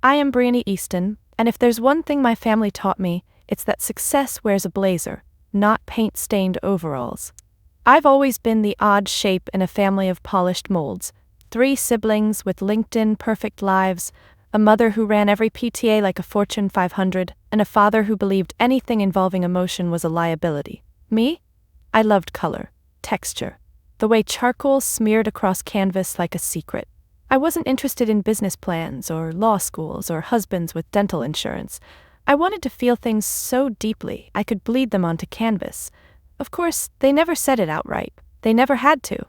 I am Brianna Easton, and if there's one thing my family taught me, it's that success wears a blazer, not paint-stained overalls. I've always been the odd shape in a family of polished molds. 3 siblings with LinkedIn perfect lives, a mother who ran every PTA like a Fortune 500, and a father who believed anything involving emotion was a liability. Me? I loved color, texture, the way charcoal smeared across canvas like a secret. I wasn't interested in business plans or law schools or husbands with dental insurance. I wanted to feel things so deeply I could bleed them onto canvas. Of course, they never said it outright. They never had to.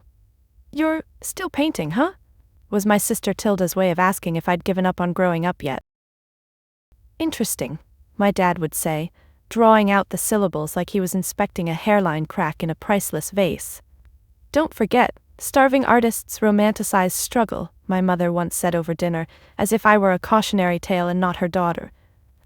"You're still painting, huh?" was my sister Tilda's way of asking if I'd given up on growing up yet. "Interesting," my dad would say, drawing out the syllables like he was inspecting a hairline crack in a priceless vase. "Don't forget, starving artists romanticize struggle," my mother once said over dinner, as if I were a cautionary tale and not her daughter.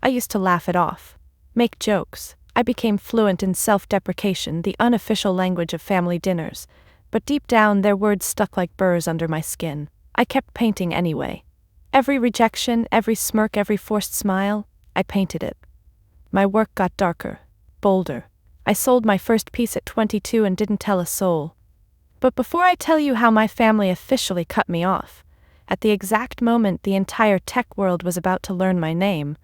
I used to laugh it off, make jokes. I became fluent in self-deprecation, the unofficial language of family dinners, but deep down their words stuck like burrs under my skin. I kept painting anyway. Every rejection, every smirk, every forced smile, I painted it. My work got darker, bolder. I sold my first piece at 22 and didn't tell a soul. But before I tell you how my family officially cut me off, at the exact moment the entire tech world was about to learn my name,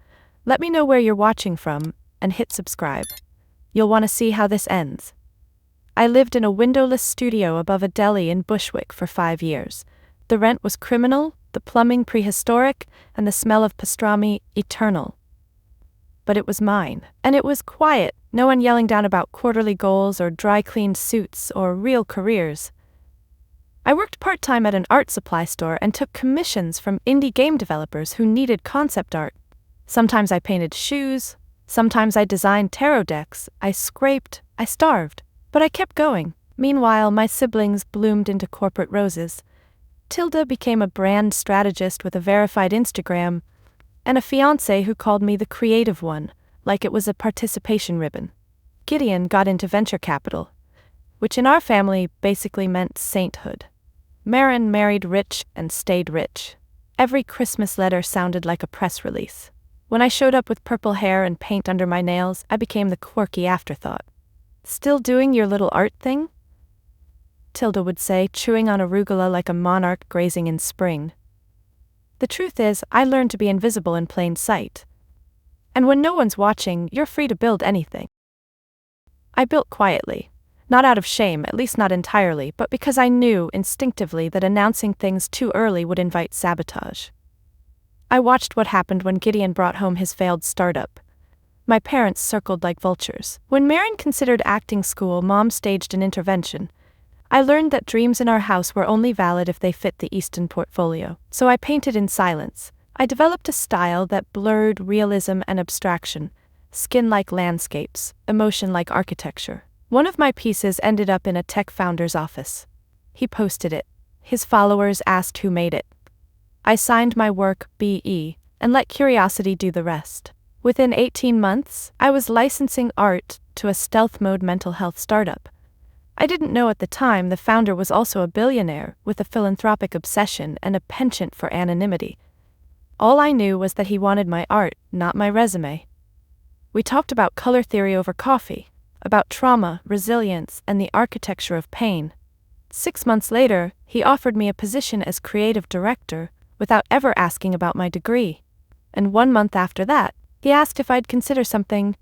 let me know where you're watching from, and hit subscribe. You'll want to see how this ends. I lived in a windowless studio above a deli in Bushwick for 5 years. The rent was criminal, the plumbing prehistoric, and the smell of pastrami eternal. But it was mine, and it was quiet, no one yelling down about quarterly goals or dry-cleaned suits or real careers. I worked part-time at an art supply store and took commissions from indie game developers who needed concept art. Sometimes I painted shoes, sometimes I designed tarot decks, I scraped, I starved, but I kept going. Meanwhile, my siblings bloomed into corporate roses. Tilda became a brand strategist with a verified Instagram, and a fiancé who called me the creative one, like it was a participation ribbon. Gideon got into venture capital, which in our family basically meant sainthood. Marin married rich and stayed rich. Every Christmas letter sounded like a press release. When I showed up with purple hair and paint under my nails, I became the quirky afterthought. "Still doing your little art thing?" Tilda would say, chewing on arugula like a monarch grazing in spring. The truth is, I learned to be invisible in plain sight. And when no one's watching, you're free to build anything. I built quietly. Not out of shame, at least not entirely, but because I knew, instinctively, that announcing things too early would invite sabotage. I watched what happened when Gideon brought home his failed startup. My parents circled like vultures. When Marin considered acting school, Mom staged an intervention. I learned that dreams in our house were only valid if they fit the Easton portfolio, so I painted in silence. I developed a style that blurred realism and abstraction, skin like landscapes, emotion like architecture. One of my pieces ended up in a tech founder's office. He posted it. His followers asked who made it. I signed my work BE and let curiosity do the rest. Within 18 months, I was licensing art to a stealth mode mental health startup. I didn't know at the time the founder was also a billionaire with a philanthropic obsession and a penchant for anonymity. All I knew was that he wanted my art, not my resume. We talked about color theory over coffee, about trauma, resilience, and the architecture of pain. 6 months later, he offered me a position as creative director without ever asking about my degree. And 1 month after that, he asked if I'd consider something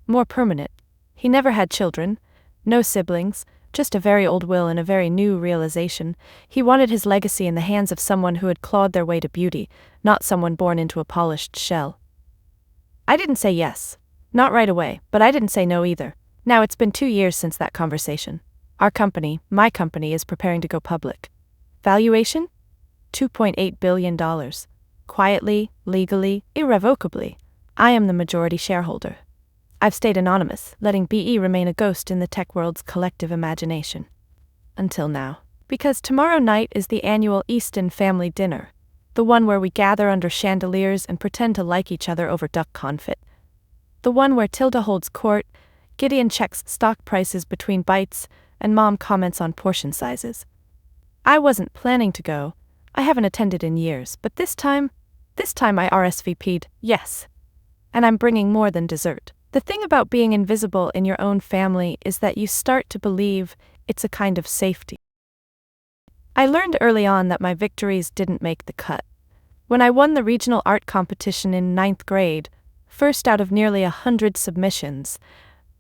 more permanent. He never had children, no siblings, just a very old will and a very new realization. He wanted his legacy in the hands of someone who had clawed their way to beauty, not someone born into a polished shell. I didn't say yes. Not right away, but I didn't say no either. Now it's been 2 years since that conversation. Our company, my company, is preparing to go public. Valuation? $2.8 billion. Quietly, legally, irrevocably. I am the majority shareholder. I've stayed anonymous, letting BE remain a ghost in the tech world's collective imagination. Until now. Because tomorrow night is the annual Easton family dinner. The one where we gather under chandeliers and pretend to like each other over duck confit. The one where Tilda holds court, Gideon checks stock prices between bites, and Mom comments on portion sizes. I wasn't planning to go. I haven't attended in years, but this time, This time I RSVP'd, yes. And I'm bringing more than dessert. The thing about being invisible in your own family is that you start to believe it's a kind of safety. I learned early on that my victories didn't make the cut. When I won the regional art competition in 9th grade, first out of nearly 100 submissions,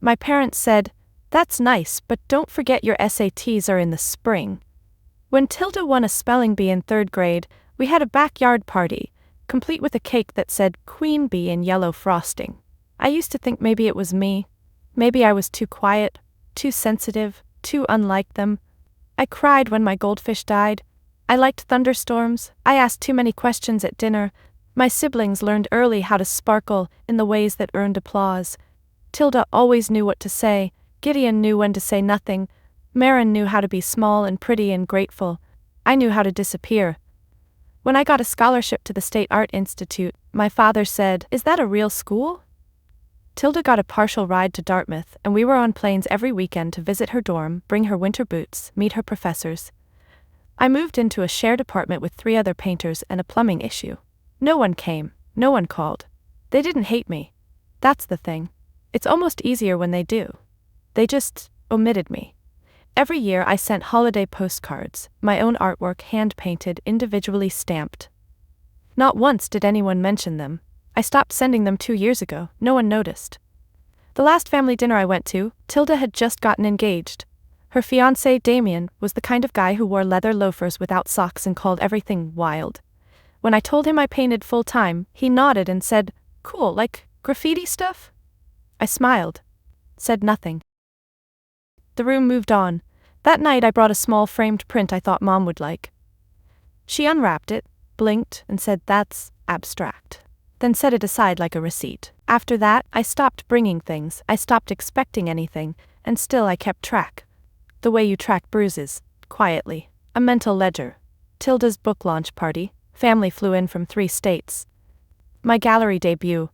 my parents said, "That's nice, but don't forget your SATs are in the spring." When Tilda won a spelling bee in 3rd grade, we had a backyard party, complete with a cake that said Queen Bee in yellow frosting. I used to think maybe it was me. Maybe I was too quiet, too sensitive, too unlike them. I cried when my goldfish died. I liked thunderstorms. I asked too many questions at dinner. My siblings learned early how to sparkle in the ways that earned applause. Tilda always knew what to say. Gideon knew when to say nothing. Marin knew how to be small and pretty and grateful. I knew how to disappear. When I got a scholarship to the State Art Institute, my father said, "Is that a real school?" Tilda got a partial ride to Dartmouth, and we were on planes every weekend to visit her dorm, bring her winter boots, meet her professors. I moved into a shared apartment with 3 other painters and a plumbing issue. No one came, no one called. They didn't hate me. That's the thing. It's almost easier when they do. They just omitted me. Every year I sent holiday postcards, my own artwork hand-painted, individually stamped. Not once did anyone mention them. I stopped sending them 2 years ago, no one noticed. The last family dinner I went to, Tilda had just gotten engaged. Her fiancé, Damien, was the kind of guy who wore leather loafers without socks and called everything wild. When I told him I painted full-time, he nodded and said, "Cool, like graffiti stuff?" I smiled. Said nothing. The room moved on. That night I brought a small framed print I thought Mom would like. She unwrapped it, blinked, and said, "That's abstract." Then set it aside like a receipt. After that, I stopped bringing things, I stopped expecting anything, and still I kept track. The way you track bruises, quietly. A mental ledger. Tilda's book launch party, family flew in from 3 states. My gallery debut.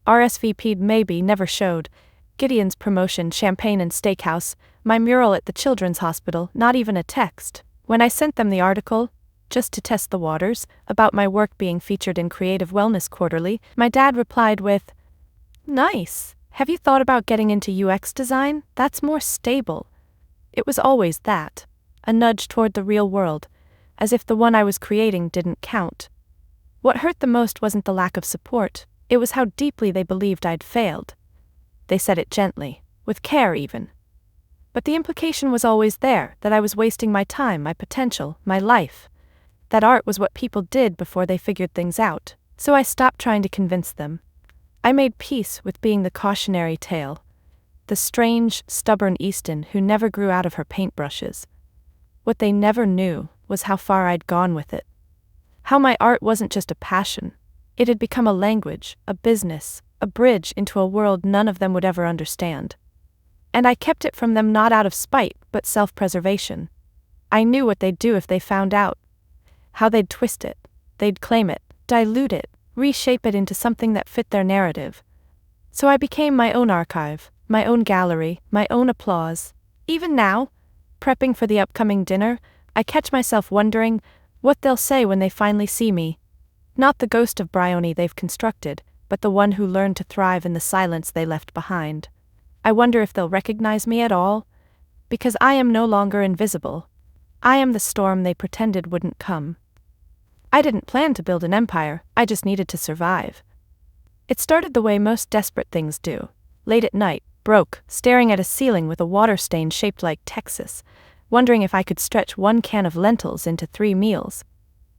RSVP'd maybe, never showed. Gideon's promotion, champagne and steakhouse. My mural at the children's hospital, not even a text. When I sent them the article, just to test the waters, about my work being featured in Creative Wellness Quarterly, my dad replied with, "Nice. Have you thought about getting into UX design? That's more stable." It was always that. A nudge toward the real world, as if the one I was creating didn't count. What hurt the most wasn't the lack of support, it was how deeply they believed I'd failed. They said it gently, with care even. But the implication was always there, that I was wasting my time, my potential, my life. That art was what people did before they figured things out, so I stopped trying to convince them. I made peace with being the cautionary tale. The strange, stubborn Easton who never grew out of her paintbrushes. What they never knew was how far I'd gone with it. How my art wasn't just a passion. It had become a language, a business, a bridge into a world none of them would ever understand. And I kept it from them not out of spite, but self-preservation. I knew what they'd do if they found out. How they'd twist it, they'd claim it, dilute it, reshape it into something that fit their narrative. So I became my own archive, my own gallery, my own applause. Even now, prepping for the upcoming dinner, I catch myself wondering what they'll say when they finally see me. Not the ghost of Bryony they've constructed, but the one who learned to thrive in the silence they left behind. I wonder if they'll recognize me at all, because I am no longer invisible. I am the storm they pretended wouldn't come. I didn't plan to build an empire, I just needed to survive. It started the way most desperate things do. Late at night, broke, staring at a ceiling with a water stain shaped like Texas, wondering if I could stretch 1 can of lentils into 3 meals.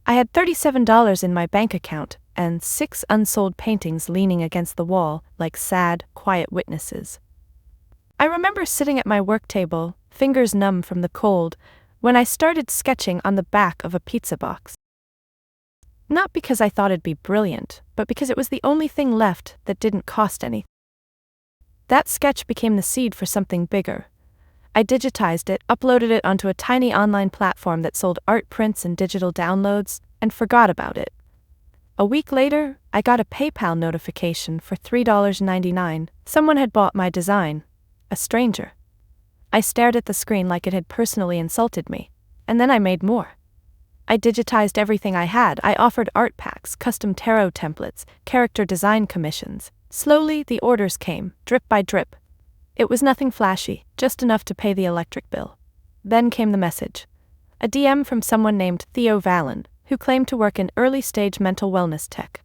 I had $37 in my bank account, and 6 unsold paintings leaning against the wall like sad, quiet witnesses. I remember sitting at my work table, fingers numb from the cold, when I started sketching on the back of a pizza box. Not because I thought it'd be brilliant, but because it was the only thing left that didn't cost anything. That sketch became the seed for something bigger. I digitized it, uploaded it onto a tiny online platform that sold art prints and digital downloads, and forgot about it. A week later, I got a PayPal notification for $3.99. Someone had bought my design. A stranger. I stared at the screen like it had personally insulted me, and then I made more. I digitized everything I had. I offered art packs, custom tarot templates, character design commissions. Slowly, the orders came, drip by drip. It was nothing flashy, just enough to pay the electric bill. Then came the message. A DM from someone named Theo Valen, who claimed to work in early-stage mental wellness tech.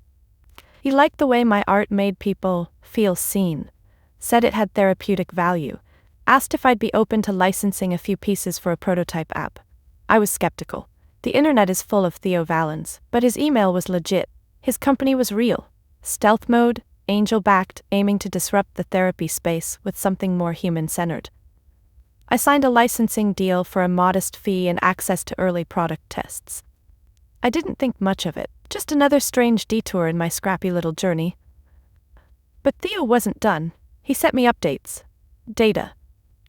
He liked the way my art made people feel seen, said it had therapeutic value, asked if I'd be open to licensing a few pieces for a prototype app. I was skeptical. The internet is full of Theo Valens, but his email was legit. His company was real. Stealth mode, angel-backed, aiming to disrupt the therapy space with something more human-centered. I signed a licensing deal for a modest fee and access to early product tests. I didn't think much of it, just another strange detour in my scrappy little journey. But Theo wasn't done. He sent me updates. Data.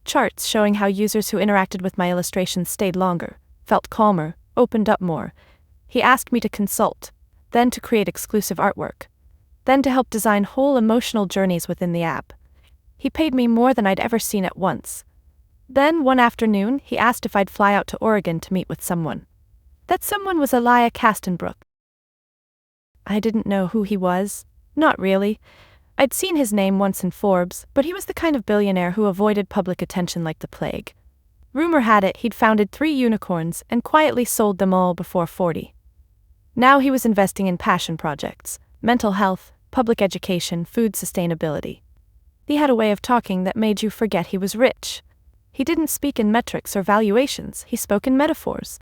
Charts showing how users who interacted with my illustrations stayed longer, felt calmer, opened up more. He asked me to consult, then to create exclusive artwork, then to help design whole emotional journeys within the app. He paid me more than I'd ever seen at once. Then, one afternoon, he asked if I'd fly out to Oregon to meet with someone. That someone was Elijah Castenbrook. I didn't know who he was. Not really. I'd seen his name once in Forbes, but he was the kind of billionaire who avoided public attention like the plague. Rumor had it he'd founded 3 unicorns and quietly sold them all before 40. Now he was investing in passion projects, mental health, public education, food sustainability. He had a way of talking that made you forget he was rich. He didn't speak in metrics or valuations, he spoke in metaphors.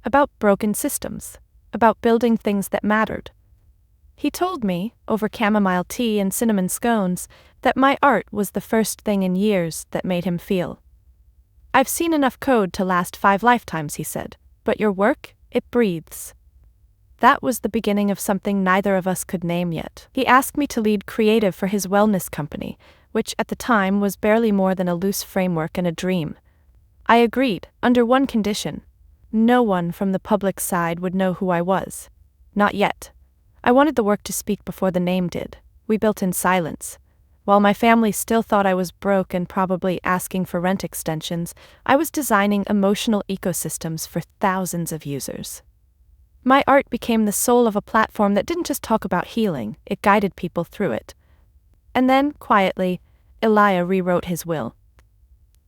About broken systems. About building things that mattered. He told me, over chamomile tea and cinnamon scones, that my art was the first thing in years that made him feel. I've seen enough code to last 5 lifetimes, he said, but your work, it breathes. That was the beginning of something neither of us could name yet. He asked me to lead creative for his wellness company, which at the time was barely more than a loose framework and a dream. I agreed, under one condition. No one from the public side would know who I was. Not yet. I wanted the work to speak before the name did. We built in silence. While my family still thought I was broke and probably asking for rent extensions, I was designing emotional ecosystems for thousands of users. My art became the soul of a platform that didn't just talk about healing, it guided people through it. And then, quietly, Elijah rewrote his will.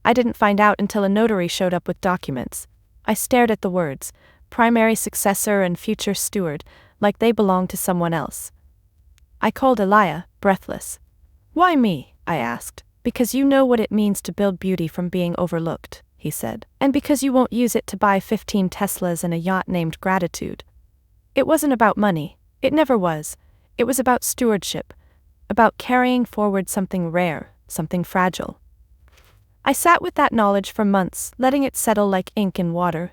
I didn't find out until a notary showed up with documents. I stared at the words, primary successor and future steward, like they belonged to someone else. I called Elijah, breathless. Why me? I asked. Because you know what it means to build beauty from being overlooked, he said. And because you won't use it to buy 15 Teslas and a yacht named Gratitude. It wasn't about money. It never was. It was about stewardship. About carrying forward something rare, something fragile. I sat with that knowledge for months, letting it settle like ink in water.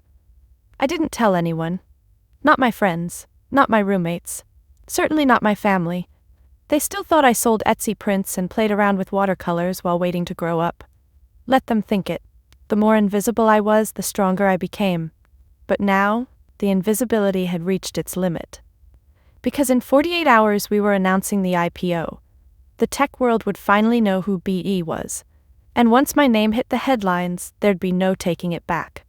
I didn't tell anyone. Not my friends. Not my roommates. Certainly not my family. They still thought I sold Etsy prints and played around with watercolors while waiting to grow up. Let them think it. The more invisible I was, the stronger I became. But now, the invisibility had reached its limit. Because in 48 hours we were announcing the IPO. The tech world would finally know who BE was. And once my name hit the headlines, there'd be no taking it back.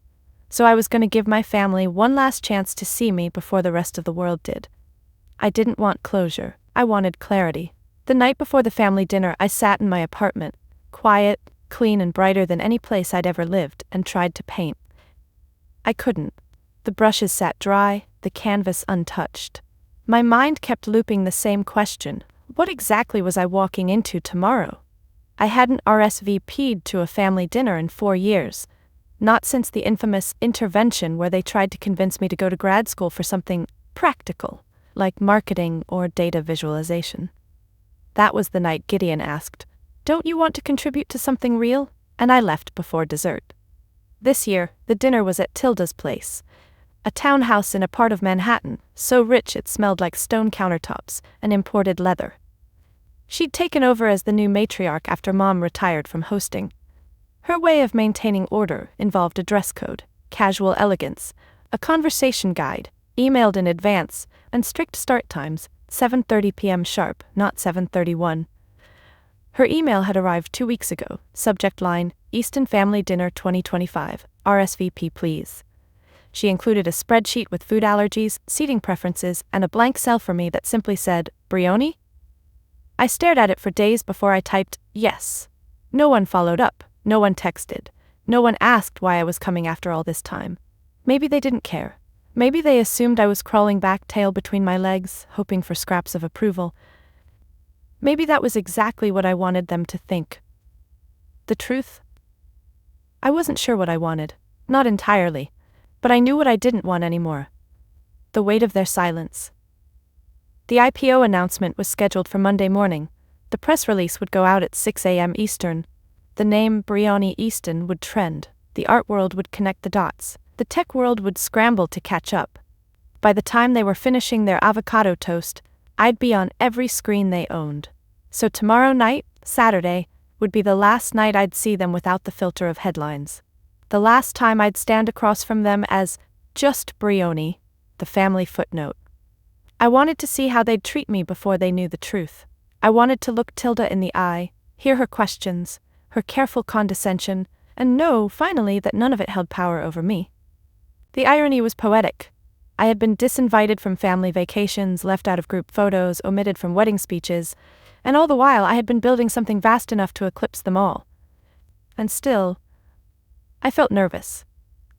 So I was going to give my family one last chance to see me before the rest of the world did. I didn't want closure. I wanted clarity. The night before the family dinner, I sat in my apartment, quiet, clean and brighter than any place I'd ever lived, and tried to paint. I couldn't. The brushes sat dry, the canvas untouched. My mind kept looping the same question. What exactly was I walking into tomorrow? I hadn't RSVP'd to a family dinner in 4 years. Not since the infamous intervention where they tried to convince me to go to grad school for something practical, like marketing or data visualization. That was the night Gideon asked, "Don't you want to contribute to something real?" And I left before dessert. This year, the dinner was at Tilda's place, a townhouse in a part of Manhattan, so rich it smelled like stone countertops and imported leather. She'd taken over as the new matriarch after Mom retired from hosting. Her way of maintaining order involved a dress code, casual elegance, a conversation guide, emailed in advance, and strict start times, 7:30 p.m. sharp, not 7:31. Her email had arrived 2 weeks ago, subject line, Easton Family Dinner 2025, RSVP please. She included a spreadsheet with food allergies, seating preferences, and a blank cell for me that simply said, Brioni? I stared at it for days before I typed, yes. No one followed up, no one texted, no one asked why I was coming after all this time. Maybe they didn't care. Maybe they assumed I was crawling back, tail between my legs, hoping for scraps of approval. Maybe that was exactly what I wanted them to think. The truth? I wasn't sure what I wanted, not entirely, but I knew what I didn't want anymore. The weight of their silence. The IPO announcement was scheduled for Monday morning. The press release would go out at 6 a.m. Eastern. The name Brioni Easton would trend. The art world would connect the dots. The tech world would scramble to catch up. By the time they were finishing their avocado toast, I'd be on every screen they owned. So tomorrow night, Saturday, would be the last night I'd see them without the filter of headlines. The last time I'd stand across from them as just Brioni, the family footnote. I wanted to see how they'd treat me before they knew the truth. I wanted to look Tilda in the eye, hear her questions, her careful condescension, and know, finally, that none of it held power over me. The irony was poetic. I had been disinvited from family vacations, left out of group photos, omitted from wedding speeches, and all the while I had been building something vast enough to eclipse them all. And still, I felt nervous.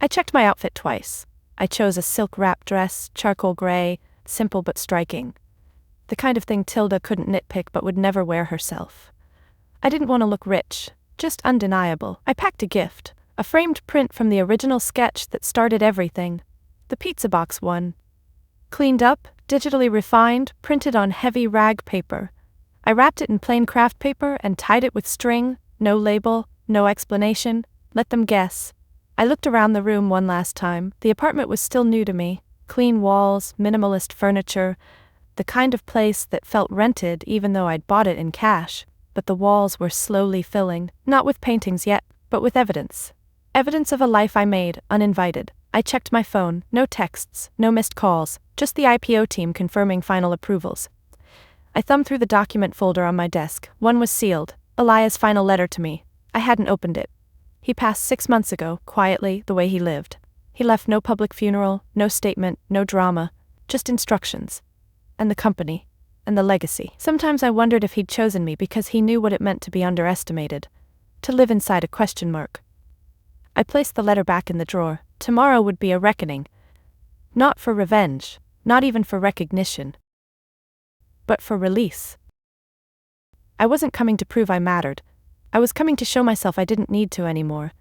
I checked my outfit twice. I chose a silk wrap dress, charcoal gray, simple but striking. The kind of thing Tilda couldn't nitpick but would never wear herself. I didn't want to look rich, just undeniable. I packed a gift, a framed print from the original sketch that started everything, the pizza box one. Cleaned up, digitally refined, printed on heavy rag paper. I wrapped it in plain craft paper and tied it with string, no label, no explanation, let them guess. I looked around the room one last time. The apartment was still new to me. Clean walls, minimalist furniture, the kind of place that felt rented even though I'd bought it in cash, but the walls were slowly filling, not with paintings yet, but with evidence. Evidence of a life I made, uninvited. I checked my phone, no texts, no missed calls, just the IPO team confirming final approvals. I thumbed through the document folder on my desk. One was sealed, Elias' final letter to me. I hadn't opened it. He passed 6 months ago, quietly, the way he lived. He left no public funeral, no statement, no drama, just instructions. And the company. And the legacy. Sometimes I wondered if he'd chosen me because he knew what it meant to be underestimated. To live inside a question mark. I placed the letter back in the drawer. Tomorrow would be a reckoning. Not for revenge, not even for recognition. But for release. I wasn't coming to prove I mattered. I was coming to show myself I didn't need to anymore.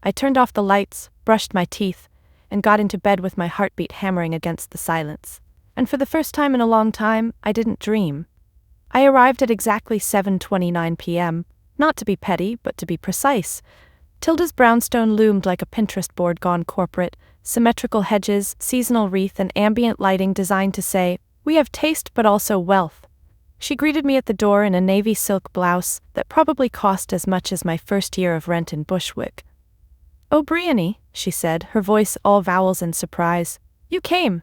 I turned off the lights, brushed my teeth, and got into bed with my heartbeat hammering against the silence. And for the first time in a long time, I didn't dream. I arrived at exactly 7:29 p.m., not to be petty, but to be precise. Tilda's brownstone loomed like a Pinterest board gone corporate, symmetrical hedges, seasonal wreath, and ambient lighting designed to say, "We have taste but also wealth." She greeted me at the door in a navy silk blouse that probably cost as much as my first year of rent in Bushwick. "Oh, Brioni," she said, her voice all vowels and surprise. "You came."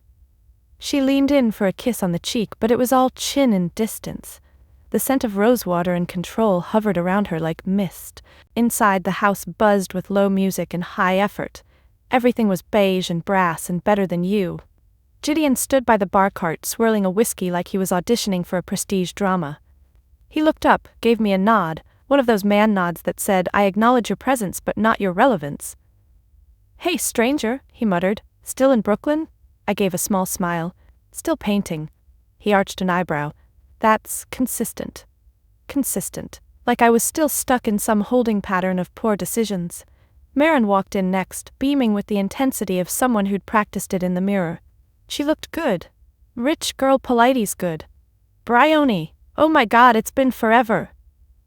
She leaned in for a kiss on the cheek, but it was all chin and distance. The scent of rosewater and control hovered around her like mist. Inside, the house buzzed with low music and high effort. Everything was beige and brass and better than you. Gideon stood by the bar cart swirling a whiskey like he was auditioning for a prestige drama. He looked up, gave me a nod, one of those man nods that said, "I acknowledge your presence but not your relevance." "Hey, stranger," he muttered. "Still in Brooklyn?" I gave a small smile. "Still painting." He arched an eyebrow. "That's consistent." Consistent. Like I was still stuck in some holding pattern of poor decisions. Marin walked in next, beaming with the intensity of someone who'd practiced it in the mirror. She looked good. Rich girl Polites good. "Brioni, oh my God, it's been forever."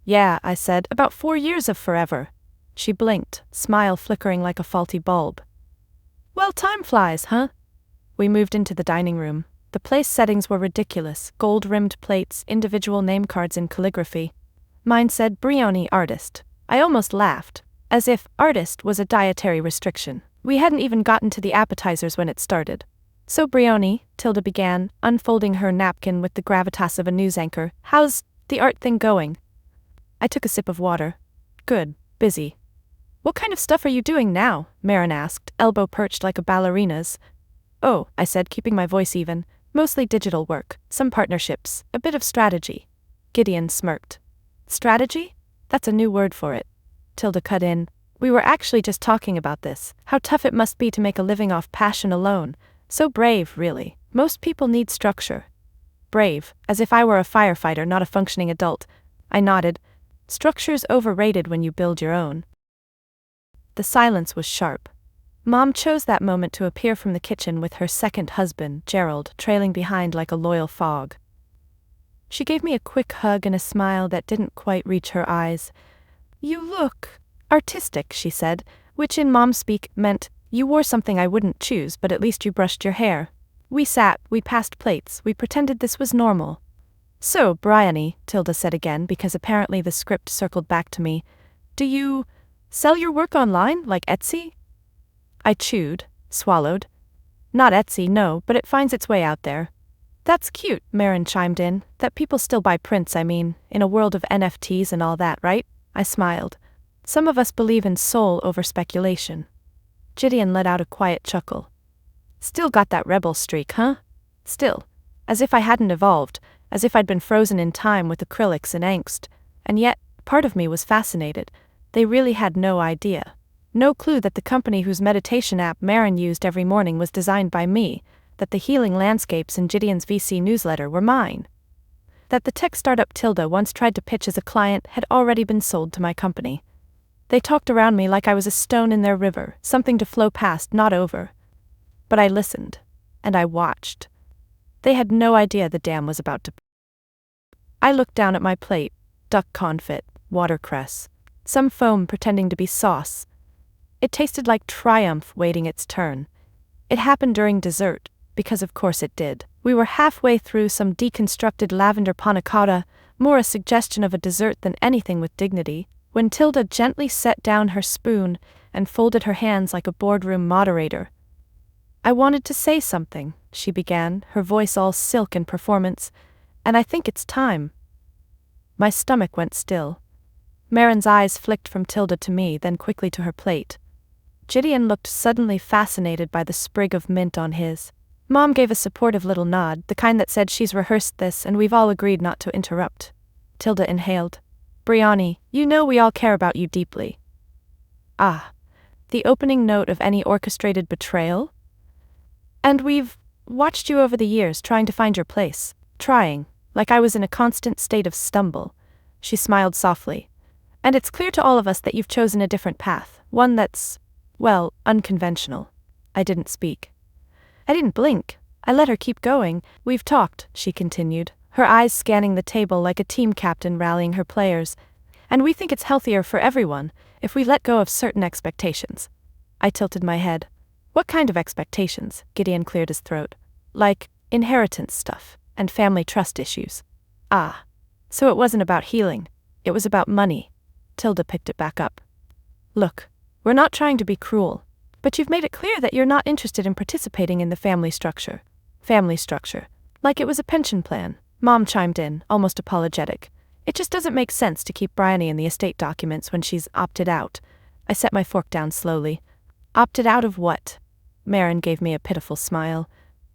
"Yeah," I said, "about 4 years of forever." She blinked, smile flickering like a faulty bulb. "Well, time flies, huh?" We moved into the dining room. The place settings were ridiculous, gold-rimmed plates, individual name cards in calligraphy. Mine said Brioni artist. I almost laughed, as if artist was a dietary restriction. We hadn't even gotten to the appetizers when it started. "So Brioni," Tilda began, unfolding her napkin with the gravitas of a news anchor, "how's the art thing going?" I took a sip of water. "Good, busy." What kind of stuff are you doing now? Marin asked, elbow perched like a ballerina's. Oh, I said, keeping my voice even. Mostly digital work, some partnerships, a bit of strategy. Gideon smirked. Strategy? That's a new word for it. Tilda cut in. We were actually just talking about this, how tough it must be to make a living off passion alone. So brave, really. Most people need structure. Brave, as if I were a firefighter, not a functioning adult. I nodded. Structure's overrated when you build your own. The silence was sharp. Mom chose that moment to appear from the kitchen with her second husband, Gerald, trailing behind like a loyal fog. She gave me a quick hug and a smile that didn't quite reach her eyes. You look artistic, she said, which in mom speak meant, you wore something I wouldn't choose, but at least you brushed your hair. We sat, we passed plates, we pretended this was normal. So, Bryony, Tilda said again, because apparently the script circled back to me, do you sell your work online, like Etsy? I chewed, swallowed. Not Etsy, no, but it finds its way out there. That's cute, Marin chimed in, that people still buy prints, I mean, in a world of NFTs and all that, right? I smiled. Some of us believe in soul over speculation. Gideon let out a quiet chuckle. Still got that rebel streak, huh? Still. As if I hadn't evolved, as if I'd been frozen in time with acrylics and angst. And yet, part of me was fascinated. They really had no idea. No clue that the company whose meditation app Marin used every morning was designed by me, that the healing landscapes in Gideon's VC newsletter were mine. That the tech startup Tilda once tried to pitch as a client had already been sold to my company. They talked around me like I was a stone in their river, something to flow past, not over. But I listened, and I watched. They had no idea the dam was about to. I looked down at my plate, duck confit, watercress, some foam pretending to be sauce. It tasted like triumph waiting its turn. It happened during dessert, because of course it did. We were halfway through some deconstructed lavender panna cotta, more a suggestion of a dessert than anything with dignity, when Tilda gently set down her spoon and folded her hands like a boardroom moderator. I wanted to say something, she began, her voice all silk and performance, and I think it's time. My stomach went still. Marin's eyes flicked from Tilda to me, then quickly to her plate. Gideon looked suddenly fascinated by the sprig of mint on his. Mom gave a supportive little nod, the kind that said she's rehearsed this and we've all agreed not to interrupt. Tilda inhaled. Bryony, you know we all care about you deeply. Ah, the opening note of any orchestrated betrayal? And we've watched you over the years trying to find your place. Trying, like I was in a constant state of stumble. She smiled softly. And it's clear to all of us that you've chosen a different path, one that's, well, unconventional. I didn't speak. I didn't blink. I let her keep going. We've talked, she continued, her eyes scanning the table like a team captain rallying her players. And we think it's healthier for everyone, if we let go of certain expectations. I tilted my head. What kind of expectations? Gideon cleared his throat. Like, inheritance stuff, and family trust issues. Ah. So it wasn't about healing. It was about money. Tilda picked it back up. Look, we're not trying to be cruel, but you've made it clear that you're not interested in participating in the family structure. Family structure. Like it was a pension plan. Mom chimed in, almost apologetic. It just doesn't make sense to keep Bryony in the estate documents when she's opted out. I set my fork down slowly. Opted out of what? Marin gave me a pitiful smile.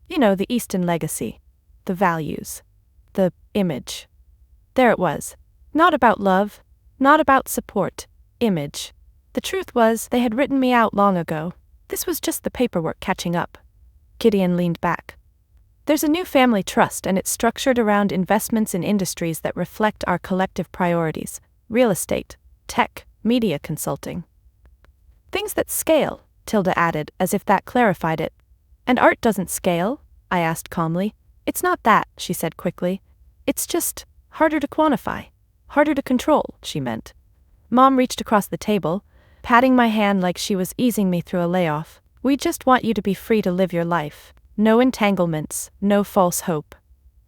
You know, the Easton legacy. The values. The image. There it was. Not about love. Not about support. Image. The truth was, they had written me out long ago. This was just the paperwork catching up. Gideon leaned back. There's a new family trust and it's structured around investments in industries that reflect our collective priorities. Real estate, tech, media consulting. Things that scale, Tilda added, as if that clarified it. And art doesn't scale? I asked calmly. It's not that, she said quickly. It's just harder to quantify. Harder to control, she meant. Mom reached across the table, patting my hand like she was easing me through a layoff. We just want you to be free to live your life. No entanglements, no false hope.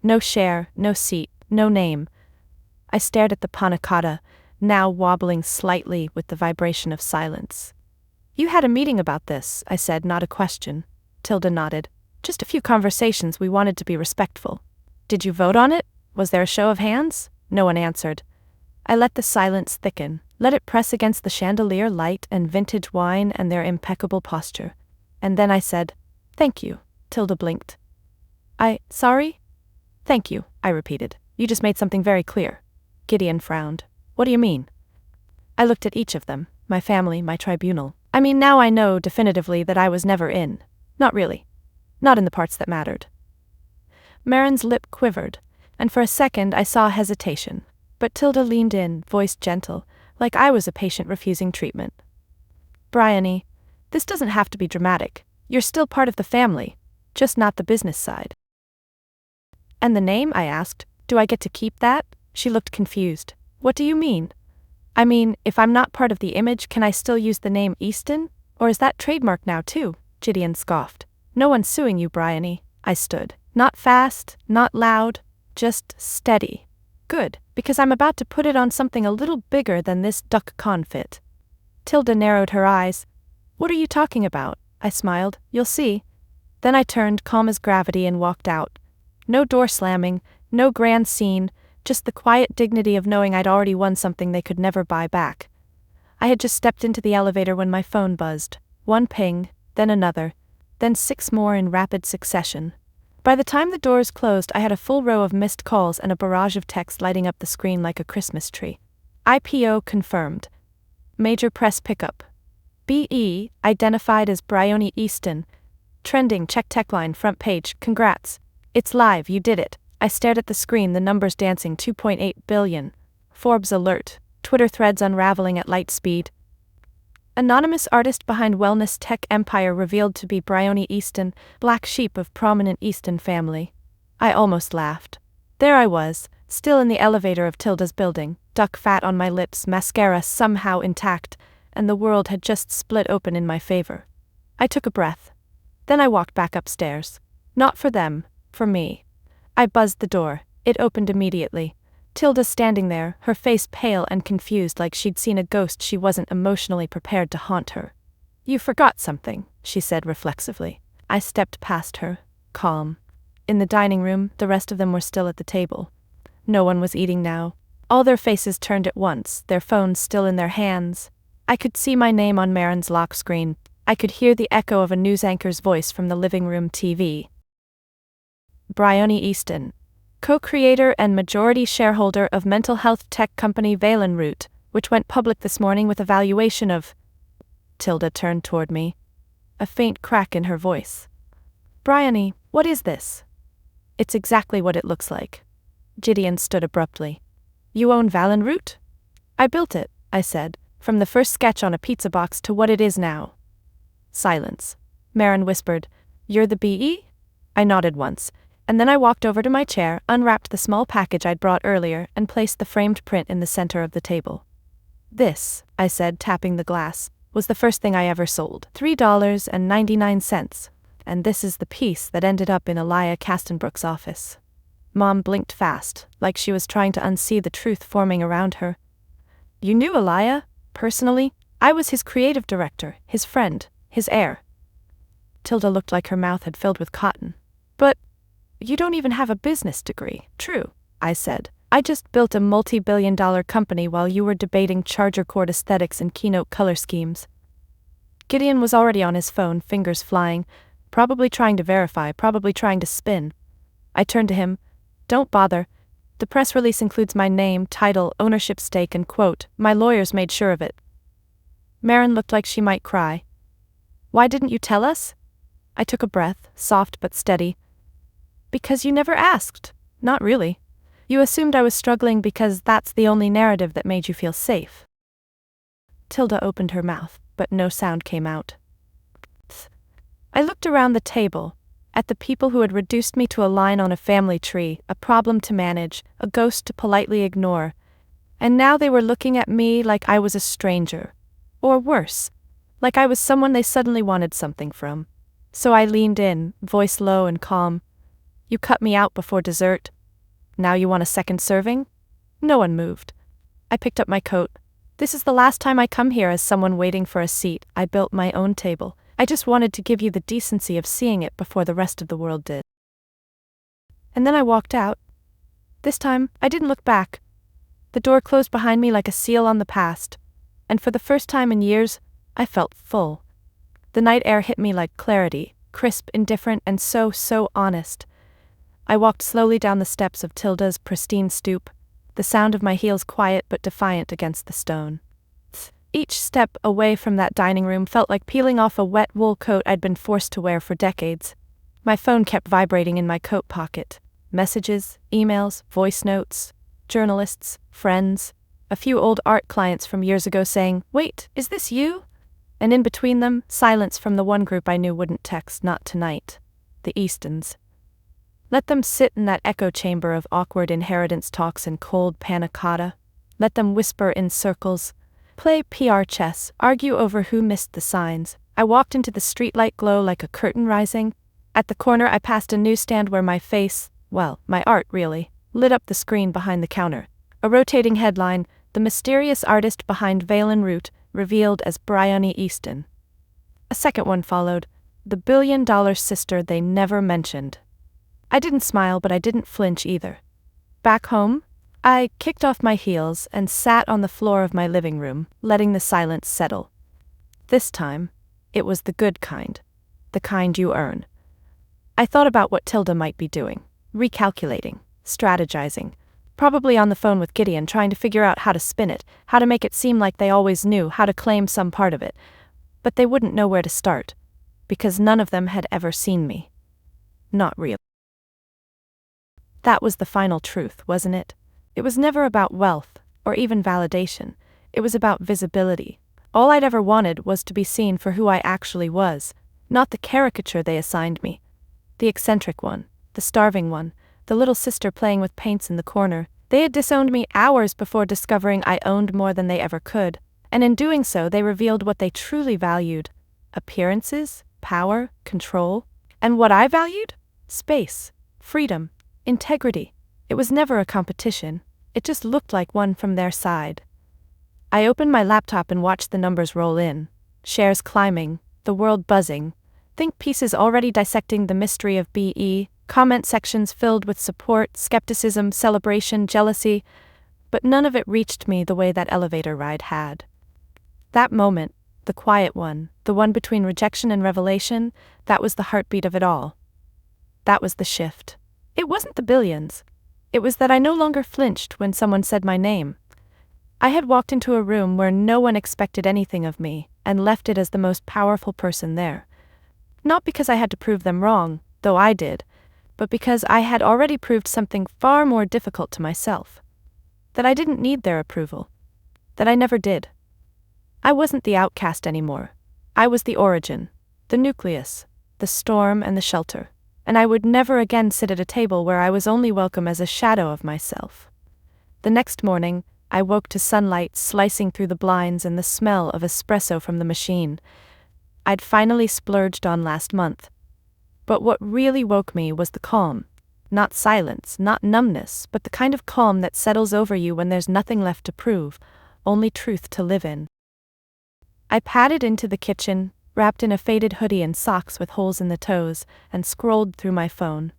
No share, no seat, no name. I stared at the panna cotta, now wobbling slightly with the vibration of silence. You had a meeting about this, I said, not a question. Tilda nodded. Just a few conversations, we wanted to be respectful. Did you vote on it? Was there a show of hands? No one answered. I let the silence thicken. let it press against the chandelier light and vintage wine and their impeccable posture. And then I said, "Thank you." Tilda blinked. Sorry? "Thank you," I repeated. "You just made something very clear." Gideon frowned. "What do you mean?" I looked at each of them, my family, my tribunal. I mean, now I know definitively that I was never in. Not really. Not in the parts that mattered. Marin's lip quivered, and for a second I saw hesitation. But Tilda leaned in, voice gentle, like I was a patient refusing treatment. "Bryony, this doesn't have to be dramatic. You're still part of the family, just not the business side." "And the name?" I asked. "Do I get to keep that?" She looked confused. "What do you mean?" "I mean, if I'm not part of the image, can I still use the name Easton? Or is that trademark now too?" Gideon scoffed. "No one's suing you, Bryony." I stood. Not fast, not loud, just steady. Good, because I'm about to put it on something a little bigger than this duck confit. Tilda narrowed her eyes. "What are you talking about?" I smiled. "You'll see." Then I turned, calm as gravity, and walked out. No door slamming, no grand scene, just the quiet dignity of knowing I'd already won something they could never buy back. I had just stepped into the elevator when my phone buzzed. One ping, then another, then 6 more in rapid succession. By the time the doors closed, I had a full row of missed calls and a barrage of text lighting up the screen like a Christmas tree. IPO confirmed. Major press pickup. BE identified as Bryony Easton. Trending, check techline, front page, congrats. It's live, you did it. I stared at the screen, the numbers dancing, 2.8 billion. Forbes alert. Twitter threads unraveling at light speed. Anonymous artist behind wellness tech empire revealed to be Bryony Easton, black sheep of prominent Easton family. I almost laughed. There I was, still in the elevator of Tilda's building, duck fat on my lips, mascara somehow intact, and the world had just split open in my favor. I took a breath. Then I walked back upstairs. Not for them, for me. I buzzed the door. It opened immediately. Tilda standing there, her face pale and confused like she'd seen a ghost she wasn't emotionally prepared to haunt her. "You forgot something," she said reflexively. I stepped past her, calm. In the dining room, the rest of them were still at the table. No one was eating now. All their faces turned at once, their phones still in their hands. I could see my name on Marin's lock screen. I could hear the echo of a news anchor's voice from the living room TV. Bryony Easton, co-creator and majority shareholder of mental health tech company Withdrew, which went public this morning with a valuation of... Tilda turned toward me. A faint crack in her voice. "Bryony, what is this?" "It's exactly what it looks like." Gideon stood abruptly. "You own Withdrew?" "I built it," I said, "from the first sketch on a pizza box to what it is now." Silence. Marin whispered, "You're the BE?" I nodded once, and then I walked over to my chair, unwrapped the small package I'd brought earlier, and placed the framed print in the center of the table. "This," I said, tapping the glass, "was the first thing I ever sold. $3.99. And this is the piece that ended up in Elia Castenbrook's office." Mom blinked fast, like she was trying to unsee the truth forming around her. "You knew Elia? Personally? I was his creative director, his friend, his heir." Tilda looked like her mouth had filled with cotton. "But you don't even have a business degree." "True," I said. "I just built a multi-billion-dollar company while you were debating charger cord aesthetics and keynote color schemes." Gideon was already on his phone, fingers flying, probably trying to verify, probably trying to spin. I turned to him. "Don't bother. The press release includes my name, title, ownership stake, and quote, my lawyers made sure of it." Marin looked like she might cry. "Why didn't you tell us?" I took a breath, soft but steady. "Because you never asked. Not really. You assumed I was struggling because that's the only narrative that made you feel safe." Tilda opened her mouth, but no sound came out. I looked around the table, at the people who had reduced me to a line on a family tree, a problem to manage, a ghost to politely ignore, and now they were looking at me like I was a stranger. Or worse, like I was someone they suddenly wanted something from. So I leaned in, voice low and calm. "You cut me out before dessert. Now you want a second serving?" No one moved. I picked up my coat. "This is the last time I come here as someone waiting for a seat. I built my own table. I just wanted to give you the decency of seeing it before the rest of the world did." And then I walked out. This time, I didn't look back. The door closed behind me like a seal on the past. and for the first time in years, I felt full. The night air hit me like clarity, crisp, indifferent, and so honest. I walked slowly down the steps of Tilda's pristine stoop, the sound of my heels quiet but defiant against the stone. Each step away from that dining room felt like peeling off a wet wool coat I'd been forced to wear for decades. My phone kept vibrating in my coat pocket. Messages, emails, voice notes, journalists, friends, a few old art clients from years ago saying, "Wait, is this you?" And in between them, silence from the one group I knew wouldn't text, not tonight. The Eastons. Let them sit in that echo chamber of awkward inheritance talks and cold panna cotta. Let them whisper in circles, play PR chess, argue over who missed the signs. I walked into the streetlight glow like a curtain rising. At the corner I passed a newsstand where my face, well, my art really, lit up the screen behind the counter. A rotating headline, "The mysterious artist behind Veil and Root, revealed as Bryony Easton." A second one followed, "The billion-dollar sister they never mentioned." I didn't smile, but I didn't flinch either. Back home, I kicked off my heels and sat on the floor of my living room, letting the silence settle. This time, it was the good kind. The kind you earn. I thought about what Tilda might be doing. Recalculating. Strategizing. Probably on the phone with Gideon trying to figure out how to spin it, how to make it seem like they always knew, how to claim some part of it. But they wouldn't know where to start. Because none of them had ever seen me. Not really. That was the final truth, wasn't it? It was never about wealth, or even validation. It was about visibility. All I'd ever wanted was to be seen for who I actually was, not the caricature they assigned me. The eccentric one, the starving one, the little sister playing with paints in the corner. They had disowned me hours before discovering I owned more than they ever could, and in doing so they revealed what they truly valued. Appearances, power, control. And what I valued? Space, freedom, integrity. It was never a competition, it just looked like one from their side. I opened my laptop and watched the numbers roll in. Shares climbing, the world buzzing. Think pieces already dissecting the mystery of BE, comment sections filled with support, skepticism, celebration, jealousy, but none of it reached me the way that elevator ride had. That moment, the quiet one, the one between rejection and revelation, that was the heartbeat of it all. That was the shift. It wasn't the billions. It was that I no longer flinched when someone said my name. I had walked into a room where no one expected anything of me, and left it as the most powerful person there. Not because I had to prove them wrong, though I did, but because I had already proved something far more difficult to myself. That I didn't need their approval. That I never did. I wasn't the outcast anymore. I was the origin, the nucleus, the storm and the shelter. And I would never again sit at a table where I was only welcome as a shadow of myself. The next morning, I woke to sunlight slicing through the blinds and the smell of espresso from the machine. I'd finally splurged on last month. But what really woke me was the calm. Not silence, not numbness, but the kind of calm that settles over you when there's nothing left to prove, only truth to live in. I padded into the kitchen, wrapped in a faded hoodie and socks with holes in the toes, and scrolled through my phone.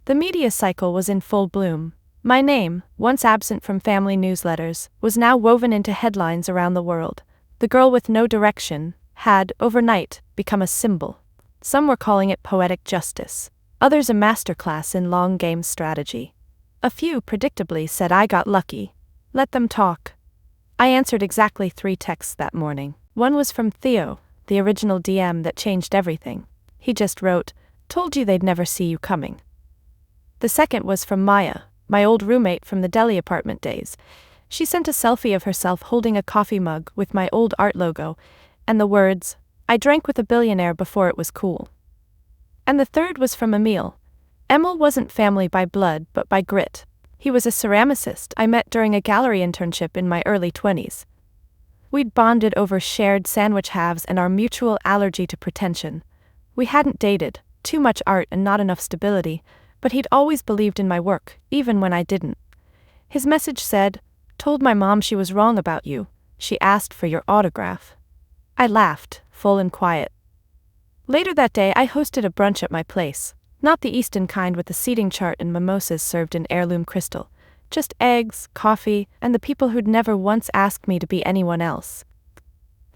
The media cycle was in full bloom. My name, once absent from family newsletters, was now woven into headlines around the world. The girl with no direction had, overnight, become a symbol. Some were calling it poetic justice, others a masterclass in long-game strategy. A few, predictably, said I got lucky. Let them talk. I answered exactly 3 texts that morning. One was from Theo, the original DM that changed everything. He just wrote, "Told you they'd never see you coming." The second was from Maya, my old roommate from the deli apartment days. She sent a selfie of herself holding a coffee mug with my old art logo, and the words, "I drank with a billionaire before it was cool." And the third was from Emil. Emil wasn't family by blood but by grit. He was a ceramicist I met during a gallery internship in my early 20s. We'd bonded over shared sandwich halves and our mutual allergy to pretension. We hadn't dated, too much art and not enough stability, but he'd always believed in my work, even when I didn't. His message said, "Told my mom she was wrong about you. She asked for your autograph." I laughed, full and quiet. Later that day I hosted a brunch at my place, not the Easton kind with the seating chart and mimosas served in heirloom crystal. Just eggs, coffee, and the people who'd never once asked me to be anyone else.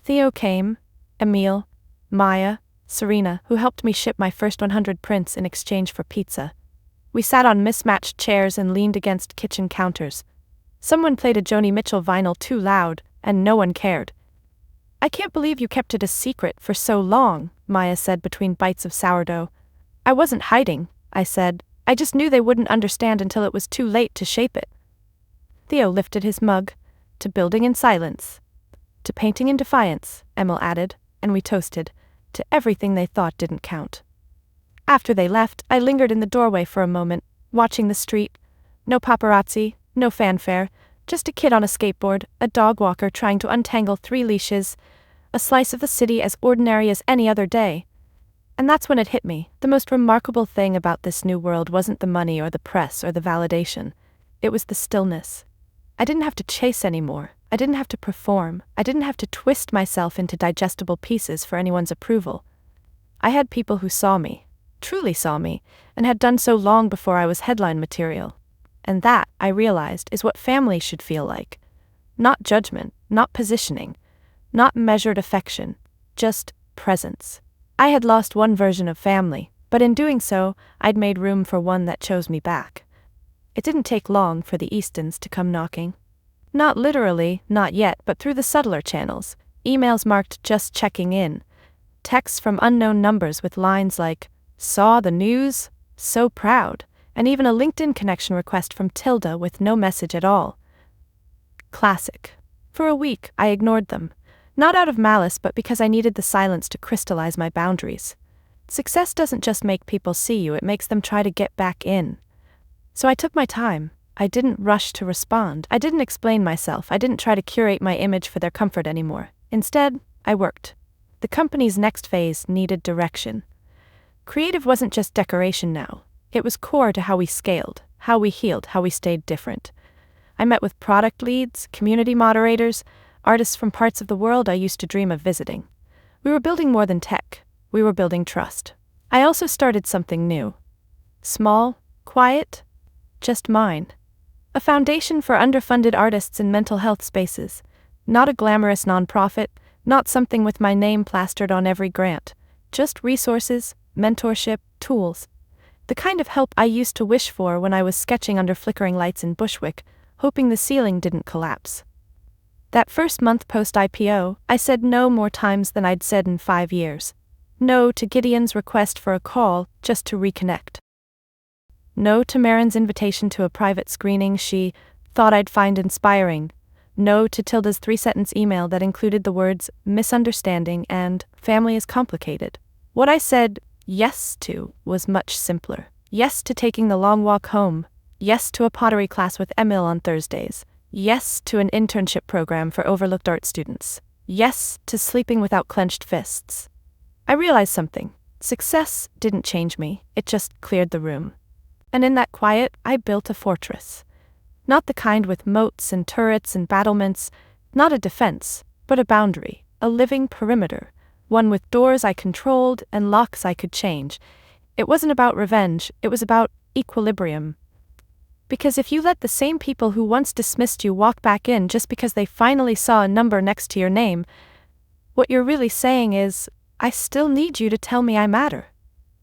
Theo came, Emil, Maya, Serena, who helped me ship my first 100 prints in exchange for pizza. We sat on mismatched chairs and leaned against kitchen counters. Someone played a Joni Mitchell vinyl too loud, and no one cared. "I can't believe you kept it a secret for so long," Maya said between bites of sourdough. "I wasn't hiding," I said. "I just knew they wouldn't understand until it was too late to shape it." Theo lifted his mug. "To building in silence. To painting in defiance," Emil added, and we toasted. To everything they thought didn't count. After they left, I lingered in the doorway for a moment, watching the street. No paparazzi, no fanfare, just a kid on a skateboard, a dog walker trying to untangle 3 leashes, a slice of the city as ordinary as any other day. And that's when it hit me. The most remarkable thing about this new world wasn't the money or the press or the validation. It was the stillness. I didn't have to chase anymore. I didn't have to perform. I didn't have to twist myself into digestible pieces for anyone's approval. I had people who saw me, truly saw me, and had done so long before I was headline material. And that, I realized, is what family should feel like. Not judgment, not positioning, not measured affection, just presence. I had lost one version of family, but in doing so, I'd made room for one that chose me back. It didn't take long for the Eastons to come knocking. Not literally, not yet, but through the subtler channels. Emails marked just checking in. Texts from unknown numbers with lines like, "Saw the news? So proud." And even a LinkedIn connection request from Tilda with no message at all. Classic. For a week, I ignored them. Not out of malice, but because I needed the silence to crystallize my boundaries. Success doesn't just make people see you, it makes them try to get back in. So I took my time. I didn't rush to respond. I didn't explain myself. I didn't try to curate my image for their comfort anymore. Instead, I worked. The company's next phase needed direction. Creative wasn't just decoration now. It was core to how we scaled, how we healed, how we stayed different. I met with product leads, community moderators, artists from parts of the world I used to dream of visiting. We were building more than tech. We were building trust. I also started something new. Small, quiet, just mine. A foundation for underfunded artists in mental health spaces. Not a glamorous nonprofit, not something with my name plastered on every grant. Just resources, mentorship, tools. The kind of help I used to wish for when I was sketching under flickering lights in Bushwick, hoping the ceiling didn't collapse. That first month post-IPO, I said no more times than I'd said in 5 years. No to Gideon's request for a call, just to reconnect. No to Marin's invitation to a private screening she thought I'd find inspiring. No to Tilda's 3-sentence email that included the words misunderstanding and family is complicated. What I said yes to was much simpler. Yes to taking the long walk home. Yes to a pottery class with Emil on Thursdays. Yes to an internship program for overlooked art students. Yes to sleeping without clenched fists. I realized something. Success didn't change me, it just cleared the room. And in that quiet, I built a fortress. Not the kind with moats and turrets and battlements, not a defense, but a boundary, a living perimeter, one with doors I controlled and locks I could change. It wasn't about revenge, it was about equilibrium. Because if you let the same people who once dismissed you walk back in just because they finally saw a number next to your name, what you're really saying is, I still need you to tell me I matter.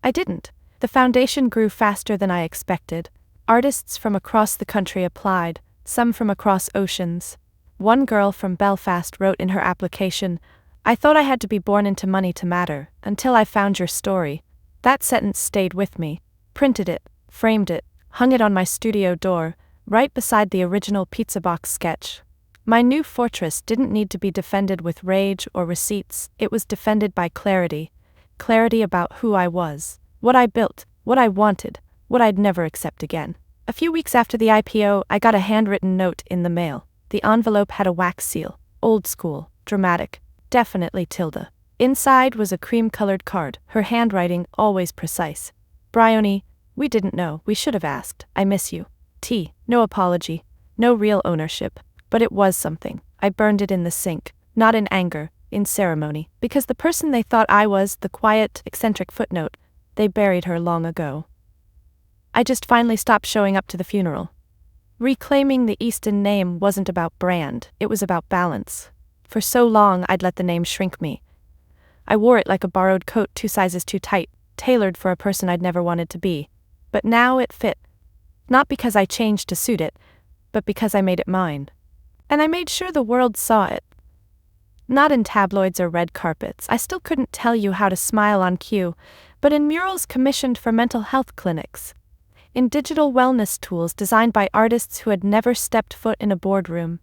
I didn't. The foundation grew faster than I expected. Artists from across the country applied, some from across oceans. One girl from Belfast wrote in her application, "I thought I had to be born into money to matter, until I found your story." That sentence stayed with me. Printed it, framed it, hung it on my studio door, right beside the original pizza box sketch. My new fortress didn't need to be defended with rage or receipts, it was defended by clarity. Clarity about who I was. What I built, what I wanted, what I'd never accept again. A few weeks after the IPO, I got a handwritten note in the mail. The envelope had a wax seal, old school, dramatic, definitely Tilda. Inside was a cream-colored card, her handwriting always precise. "Bryony, we didn't know, we should have asked. I miss you. T. No apology, no real ownership, but it was something. I burned it in the sink, not in anger, in ceremony, because the person they thought I was, the quiet, eccentric footnote, they buried her long ago. I just finally stopped showing up to the funeral. Reclaiming the Easton name wasn't about brand, it was about balance. For so long I'd let the name shrink me. I wore it like a borrowed coat 2 sizes too tight, tailored for a person I'd never wanted to be. But now it fit. Not because I changed to suit it, but because I made it mine. And I made sure the world saw it. Not in tabloids or red carpets, I still couldn't tell you how to smile on cue, but in murals commissioned for mental health clinics. In digital wellness tools designed by artists who had never stepped foot in a boardroom.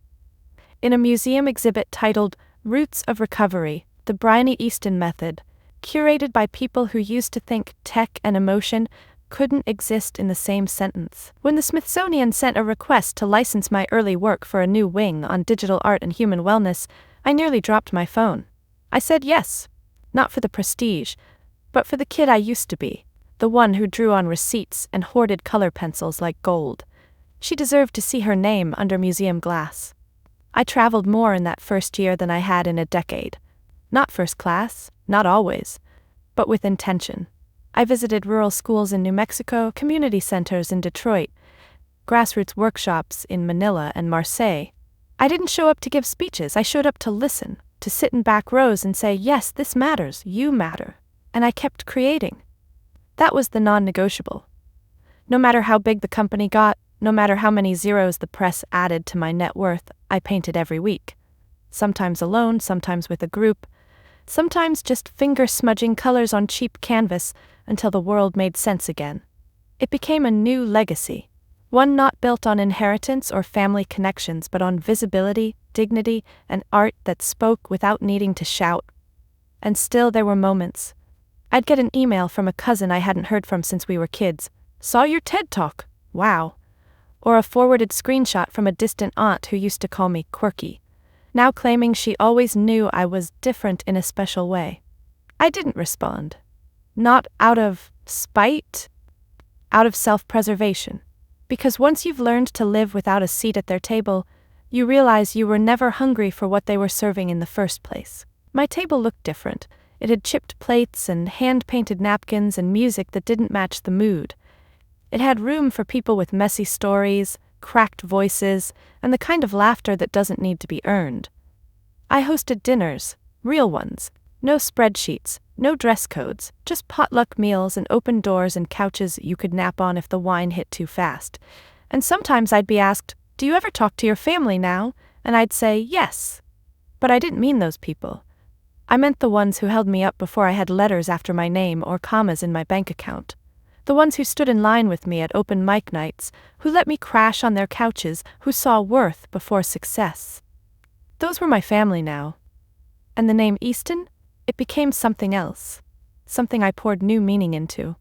In a museum exhibit titled Roots of Recovery, the Bryony Easton Method, curated by people who used to think tech and emotion couldn't exist in the same sentence. When the Smithsonian sent a request to license my early work for a new wing on digital art and human wellness, I nearly dropped my phone. I said yes, not for the prestige, but for the kid I used to be, the one who drew on receipts and hoarded color pencils like gold. She deserved to see her name under museum glass. I traveled more in that first year than I had in a decade. Not first class, not always, but with intention. I visited rural schools in New Mexico, community centers in Detroit, grassroots workshops in Manila and Marseille. I didn't show up to give speeches, I showed up to listen, to sit in back rows and say, yes, this matters, you matter. And I kept creating. That was the non-negotiable. No matter how big the company got, no matter how many zeros the press added to my net worth, I painted every week. Sometimes alone, sometimes with a group, sometimes just finger-smudging colors on cheap canvas until the world made sense again. It became a new legacy. One not built on inheritance or family connections but on visibility, dignity, and art that spoke without needing to shout. And still there were moments. I'd get an email from a cousin I hadn't heard from since we were kids. Saw your TED Talk. Wow. Or a forwarded screenshot from a distant aunt who used to call me quirky, now claiming she always knew I was different in a special way. I didn't respond. Not out of spite, out of self-preservation. Because once you've learned to live without a seat at their table, you realize you were never hungry for what they were serving in the first place. My table looked different. It had chipped plates and hand-painted napkins and music that didn't match the mood. It had room for people with messy stories, cracked voices, and the kind of laughter that doesn't need to be earned. I hosted dinners, real ones, no spreadsheets, no dress codes, just potluck meals and open doors and couches you could nap on if the wine hit too fast. And sometimes I'd be asked, "Do you ever talk to your family now?" And I'd say, yes. But I didn't mean those people. I meant the ones who held me up before I had letters after my name or commas in my bank account. The ones who stood in line with me at open mic nights, who let me crash on their couches, who saw worth before success. Those were my family now. And the name Easton? It became something else. Something I poured new meaning into.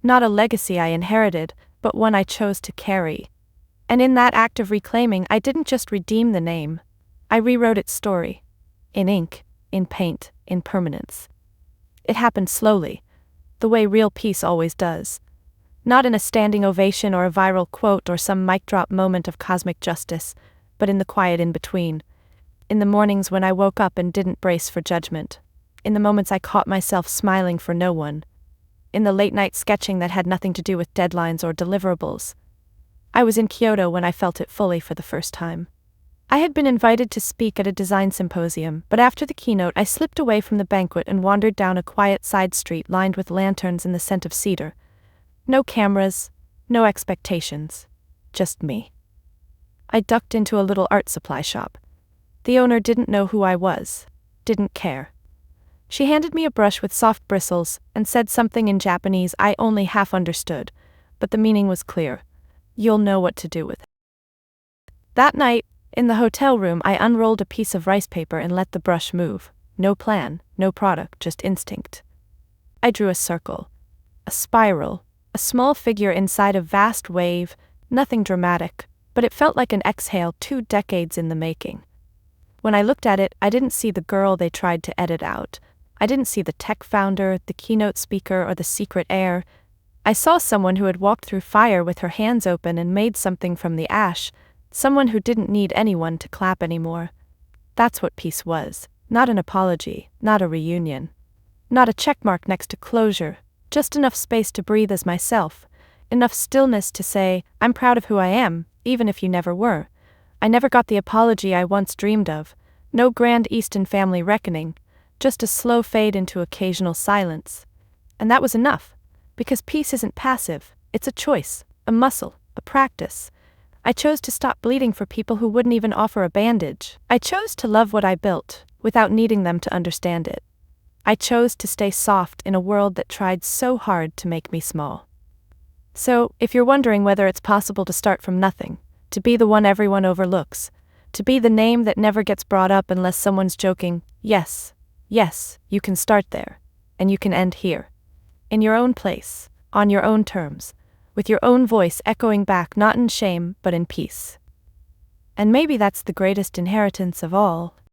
Not a legacy I inherited, but one I chose to carry. And in that act of reclaiming, I didn't just redeem the name. I rewrote its story. In ink, in paint, in permanence. It happened slowly, the way real peace always does. Not in a standing ovation or a viral quote or some mic drop moment of cosmic justice, but in the quiet in-between. In the mornings when I woke up and didn't brace for judgment. In the moments I caught myself smiling for no one. In the late-night sketching that had nothing to do with deadlines or deliverables. I was in Kyoto when I felt it fully for the first time. I had been invited to speak at a design symposium, but after the keynote I slipped away from the banquet and wandered down a quiet side street lined with lanterns and the scent of cedar. No cameras, no expectations, just me. I ducked into a little art supply shop. The owner didn't know who I was, didn't care. She handed me a brush with soft bristles and said something in Japanese I only half understood, but the meaning was clear. You'll know what to do with it. That night, in the hotel room, I unrolled a piece of rice paper and let the brush move. No plan, no product, just instinct. I drew a circle, a spiral, a small figure inside a vast wave, nothing dramatic, but it felt like an exhale 2 decades in the making. When I looked at it, I didn't see the girl they tried to edit out. I didn't see the tech founder, the keynote speaker, or the secret heir. I saw someone who had walked through fire with her hands open and made something from the ash, someone who didn't need anyone to clap anymore. That's what peace was. Not an apology, not a reunion. Not a checkmark next to closure, just enough space to breathe as myself, enough stillness to say, I'm proud of who I am, even if you never were. I never got the apology I once dreamed of, No grand Easton family reckoning, just a slow fade into occasional silence. And that was enough, because peace isn't passive, it's a choice, a muscle, a practice. I chose to stop bleeding for people who wouldn't even offer a bandage. I chose to love what I built, without needing them to understand it. I chose to stay soft in a world that tried so hard to make me small. So, if you're wondering whether it's possible to start from nothing, to be the one everyone overlooks, to be the name that never gets brought up unless someone's joking, yes, you can start there, and you can end here. In your own place, on your own terms, with your own voice echoing back not in shame but in peace. And maybe that's the greatest inheritance of all.